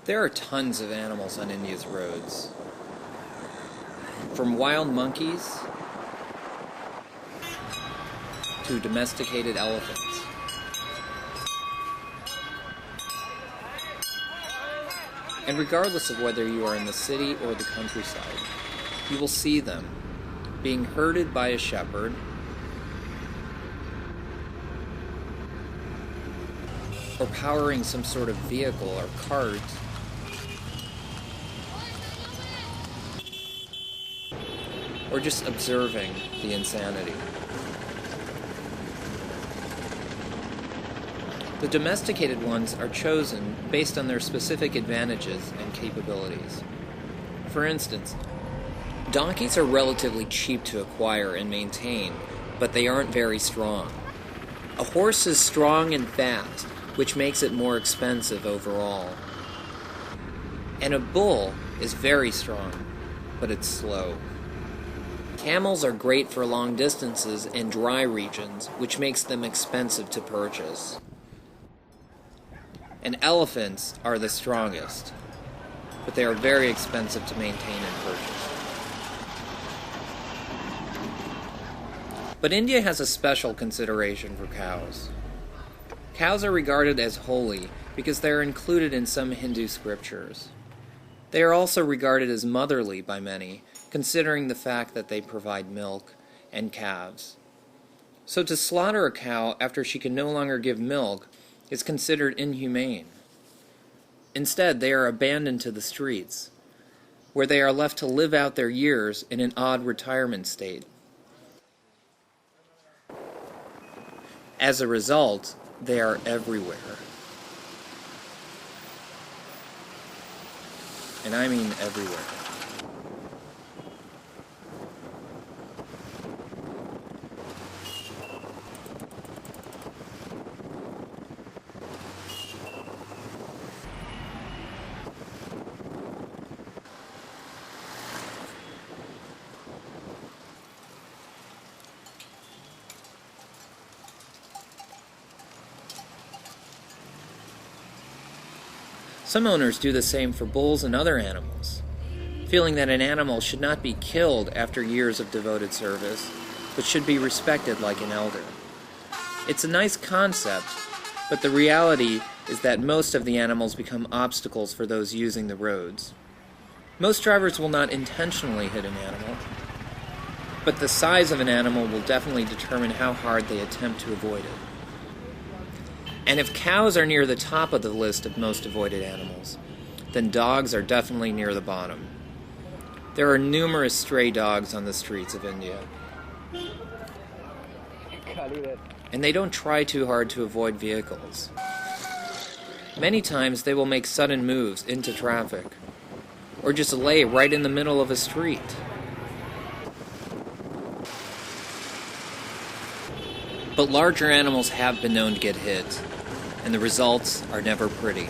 There are tons of animals on India's roads. From wild monkeys to domesticated elephants. And regardless of whether you are in the city or the countryside, you will see them being herded by a shepherd, or powering some sort of vehicle or cart, or just observing the insanity. The domesticated ones are chosen based on their specific advantages and capabilities. For instance, donkeys are relatively cheap to acquire and maintain, but they aren't very strong. A horse is strong and fast, which makes it more expensive overall. And a bull is very strong, but it's slow. Camels are great for long distances and dry regions, which makes them expensive to purchase. And elephants are the strongest, but they are very expensive to maintain and purchase. But India has a special consideration for cows. Cows are regarded as holy because they are included in some Hindu scriptures. They are also regarded as motherly by many, considering the fact that they provide milk and calves. So to slaughter a cow after she can no longer give milk is considered inhumane. Instead, they are abandoned to the streets, where they are left to live out their years in an odd retirement state. As a result, they are everywhere. And I mean everywhere. Some owners do the same for bulls and other animals, feeling that an animal should not be killed after years of devoted service, but should be respected like an elder. It's a nice concept, but the reality is that most of the animals become obstacles for those using the roads. Most drivers will not intentionally hit an animal, but the size of an animal will definitely determine how hard they attempt to avoid it. And if cows are near the top of the list of most avoided animals, then dogs are definitely near the bottom. There are numerous stray dogs on the streets of India. And they don't try too hard to avoid vehicles. Many times they will make sudden moves into traffic, or just lay right in the middle of a street. But larger animals have been known to get hit, and the results are never pretty.